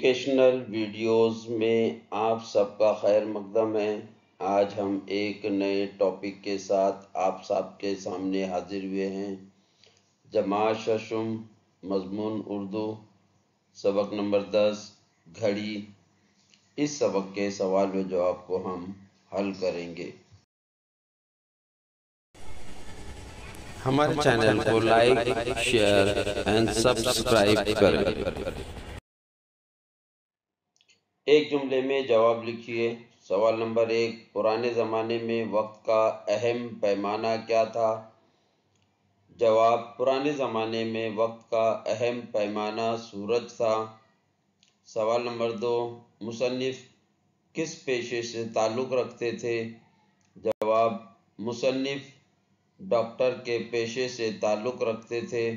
Educational videos میں آپ سب کا خیر مقدم ہے۔ آج ہم ایک نئے ٹاپک کے ساتھ آپ سب کے سامنے حاضر ہوئے ہیں۔ جمع ششم مضمون اردو سبق نمبر 10 گھڑی۔ اس سبق کے سوال و جواب کو ہم حل کریں گے۔ ہمارے چینل کو لائک، شیئر اینڈ سبسکرائب کریں۔ ایک جملے میں جواب لکھیے۔ سوال نمبر 1، پرانے زمانے میں وقت کا اہم پیمانہ کیا تھا؟ جواب، پرانے زمانے میں وقت کا اہم پیمانہ سورج تھا۔ سوال نمبر 2، مصنف کس پیشے سے تعلق رکھتے تھے؟ جواب، مصنف ڈاکٹر کے پیشے سے تعلق رکھتے تھے۔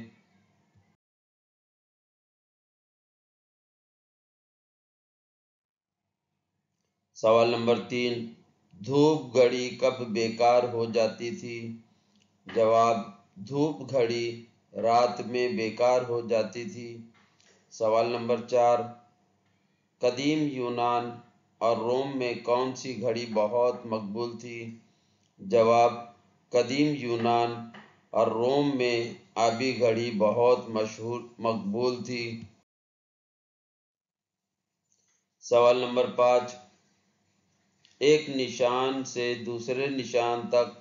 سوال نمبر 3، دھوپ گھڑی کب بیکار ہو جاتی تھی؟ جواب، دھوپ گھڑی رات میں بیکار ہو جاتی تھی۔ سوال نمبر 4، قدیم یونان اور روم میں کون سی گھڑی بہت مقبول تھی؟ جواب، قدیم یونان اور روم میں آبی گھڑی بہت مقبول تھی۔ سوال نمبر 5، ایک نشان سے دوسرے نشان تک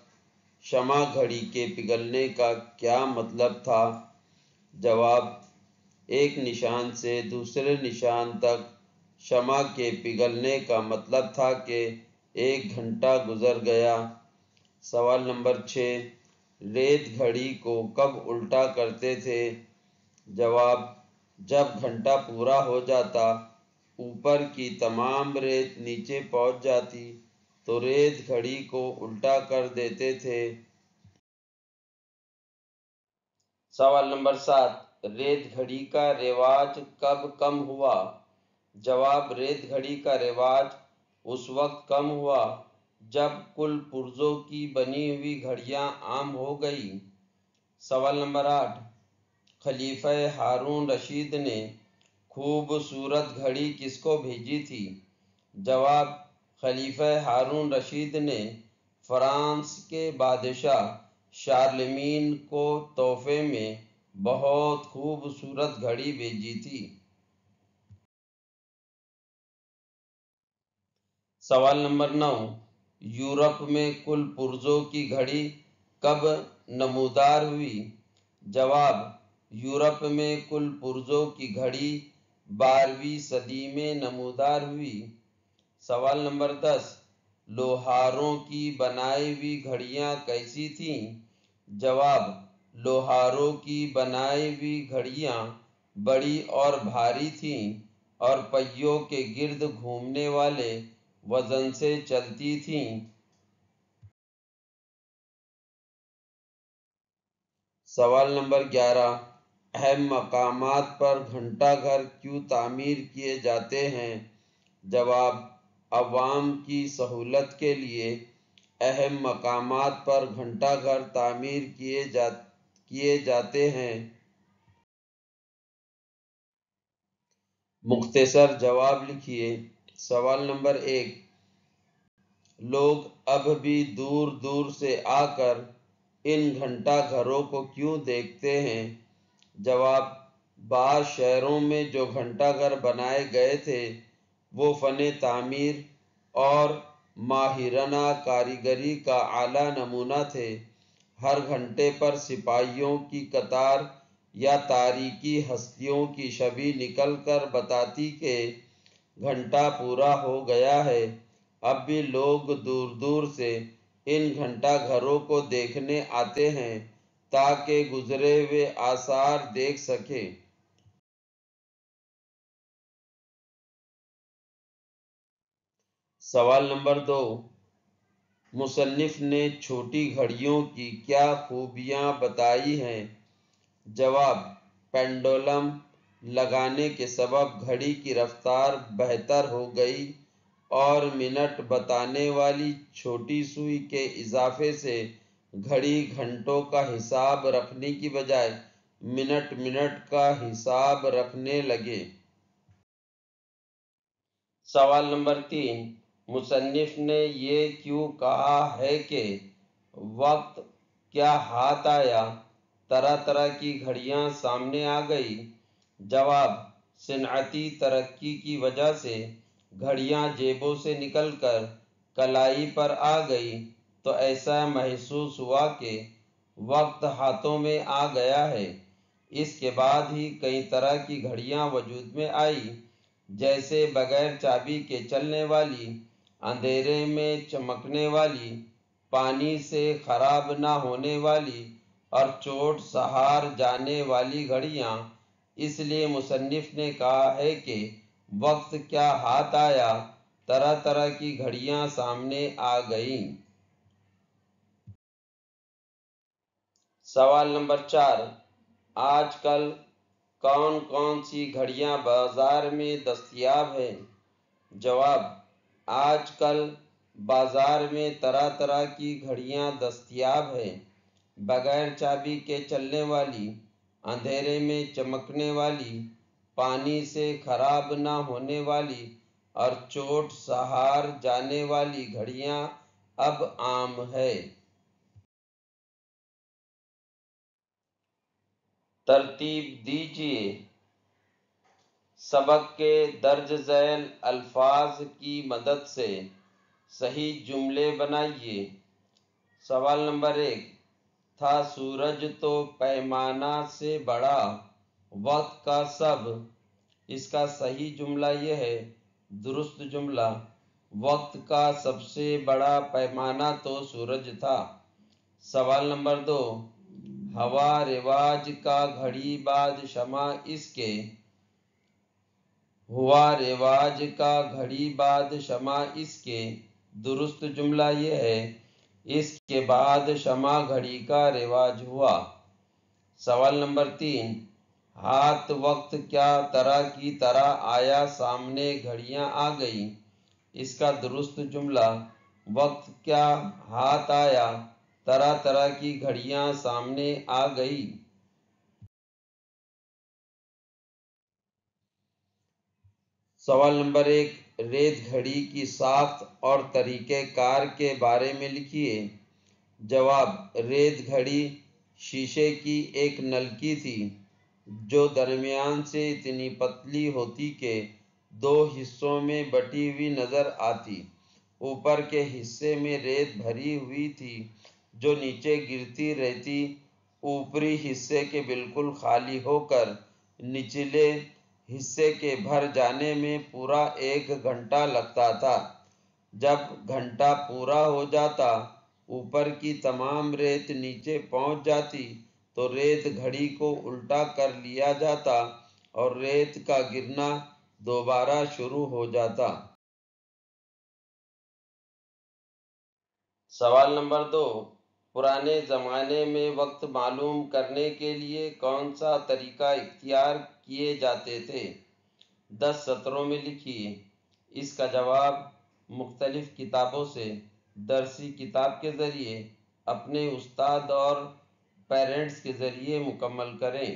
شمع گھڑی کے پگھلنے کا کیا مطلب تھا؟ جواب، ایک نشان سے دوسرے نشان تک شمع کے پگھلنے کا مطلب تھا کہ 1 گھنٹہ گزر گیا۔ سوال نمبر 6، ریت گھڑی کو کب الٹا کرتے تھے؟ جواب، جب گھنٹہ پورا ہو جاتا، اوپر کی تمام ریت نیچے پہنچ جاتی تو ریت گھڑی کو الٹا کر دیتے تھے۔ سوال نمبر 7، ریت گھڑی کا رواج کب کم ہوا؟ جواب، ریت گھڑی کا رواج اس وقت کم ہوا جب کل پرزوں کی بنی ہوئی گھڑیاں عام ہو گئیں۔ سوال نمبر 8، خلیفہ ہارون رشید نے خوبصورت گھڑی کس کو بھیجی تھی؟ جواب، خلیفہ ہارون رشید نے فرانس کے بادشاہ شارلمین کو تحفے میں بہت خوبصورت گھڑی بھیجی تھی۔ سوال نمبر 9، یورپ میں کل پرزوں کی گھڑی کب نمودار ہوئی؟ جواب، یورپ میں کل پرزوں کی گھڑی 12ویں صدی میں نمودار ہوئی۔ سوال نمبر 10، لوہاروں کی بنائی ہوئی گھڑیاں کیسی تھیں؟ جواب، لوہاروں کی بنائی ہوئی گھڑیاں بڑی اور بھاری تھیں اور پہیوں کے گرد گھومنے والے وزن سے چلتی تھیں۔ سوال نمبر 11، اہم مقامات پر گھنٹہ گھر کیوں تعمیر کیے جاتے ہیں؟ جواب، عوام کی سہولت کے لیے اہم مقامات پر گھنٹہ گھر تعمیر کیے جاتے ہیں۔ مختصر جواب لکھیے۔ سوال نمبر 1، لوگ اب بھی دور دور سے آ کر ان گھنٹہ گھروں کو کیوں دیکھتے ہیں؟ جواب، بعض شہروں میں جو گھنٹہ گھر بنائے گئے تھے وہ فن تعمیر اور ماہرانہ کاریگری کا اعلیٰ نمونہ تھے۔ ہر گھنٹے پر سپاہیوں کی قطار یا تاریخی ہستیوں کی شبیہ نکل کر بتاتی کہ گھنٹہ پورا ہو گیا ہے۔ اب بھی لوگ دور دور سے ان گھنٹہ گھروں کو دیکھنے آتے ہیں تاکہ گزرے ہوئے آثار دیکھ سکیں۔ سوال نمبر 2، مصنف نے چھوٹی گھڑیوں کی کیا خوبیاں بتائی ہیں؟ جواب، پینڈولم لگانے کے سبب گھڑی کی رفتار بہتر ہو گئی اور منٹ بتانے والی چھوٹی سوئی کے اضافے سے گھڑی گھنٹوں کا حساب رکھنے کی بجائے منٹ کا حساب رکھنے لگے۔ سوال نمبر 3، مصنف نے یہ کیوں کہا ہے کہ وقت کیا ہاتھ آیا، طرح طرح کی گھڑیاں سامنے آ گئی؟ جواب، صنعتی ترقی کی وجہ سے گھڑیاں جیبوں سے نکل کر کلائی پر آ گئی تو ایسا محسوس ہوا کہ وقت ہاتھوں میں آ گیا ہے۔ اس کے بعد ہی کئی طرح کی گھڑیاں وجود میں آئی، جیسے بغیر چابی کے چلنے والی، اندھیرے میں چمکنے والی، پانی سے خراب نہ ہونے والی اور چوٹ سہار جانے والی گھڑیاں۔ اس لیے مصنف نے کہا ہے کہ وقت کیا ہاتھ آیا، طرح طرح کی گھڑیاں سامنے آ گئیں۔ سوال نمبر 4، آج کل کون کون سی گھڑیاں بازار میں دستیاب ہیں؟ جواب، آج کل بازار میں طرح طرح کی گھڑیاں دستیاب ہیں، بغیر چابی کے چلنے والی، اندھیرے میں چمکنے والی، پانی سے خراب نہ ہونے والی اور چوٹ سہار جانے والی گھڑیاں اب عام ہے۔ ترتیب دیجیے۔ سبق کے درج ذیل الفاظ کی مدد سے صحیح جملے بنائیے۔ سوال نمبر 1، تھا سورج تو پیمانہ سے بڑا، وقت کا سب۔ اس کا صحیح جملہ یہ ہے، درست جملہ، وقت کا سب سے بڑا پیمانہ تو سورج تھا۔ سوال نمبر 2، ہوا رواج کا گھڑی بعد شمع اس کے۔ ہوا رواج کا گھڑی بعد شمع اس کے، درست جملہ یہ ہے، اس کے بعد شمع گھڑی کا رواج ہوا۔ سوال نمبر 3، ہاتھ وقت کیا طرح کی طرح آیا سامنے گھڑیاں آ گئیں۔ اس کا درست جملہ، وقت کیا ہاتھ آیا، طرح طرح کی گھڑیاں سامنے آ گئی۔ سوال نمبر 1، ریت گھڑی کی ساخت اور طریقہ کار کے بارے میں لکھیے۔ جواب، ریت گھڑی شیشے کی ایک نلکی تھی جو درمیان سے اتنی پتلی ہوتی کہ 2 حصوں میں بٹی ہوئی نظر آتی۔ اوپر کے حصے میں ریت بھری ہوئی تھی جو نیچے گرتی رہتی، اوپری حصے کے بالکل خالی ہو کر نچلے حصے کے بھر جانے میں پورا 1 گھنٹہ لگتا تھا۔ جب گھنٹہ پورا ہو جاتا، اوپر کی تمام ریت نیچے پہنچ جاتی تو ریت گھڑی کو الٹا کر لیا جاتا اور ریت کا گرنا دوبارہ شروع ہو جاتا۔ سوال نمبر 2، پرانے زمانے میں وقت معلوم کرنے کے لیے کون سا طریقہ اختیار کیے جاتے تھے؟ 10 سطروں میں لکھیے۔ اس کا جواب مختلف کتابوں سے، درسی کتاب کے ذریعے، اپنے استاد اور پیرنٹس کے ذریعے مکمل کریں۔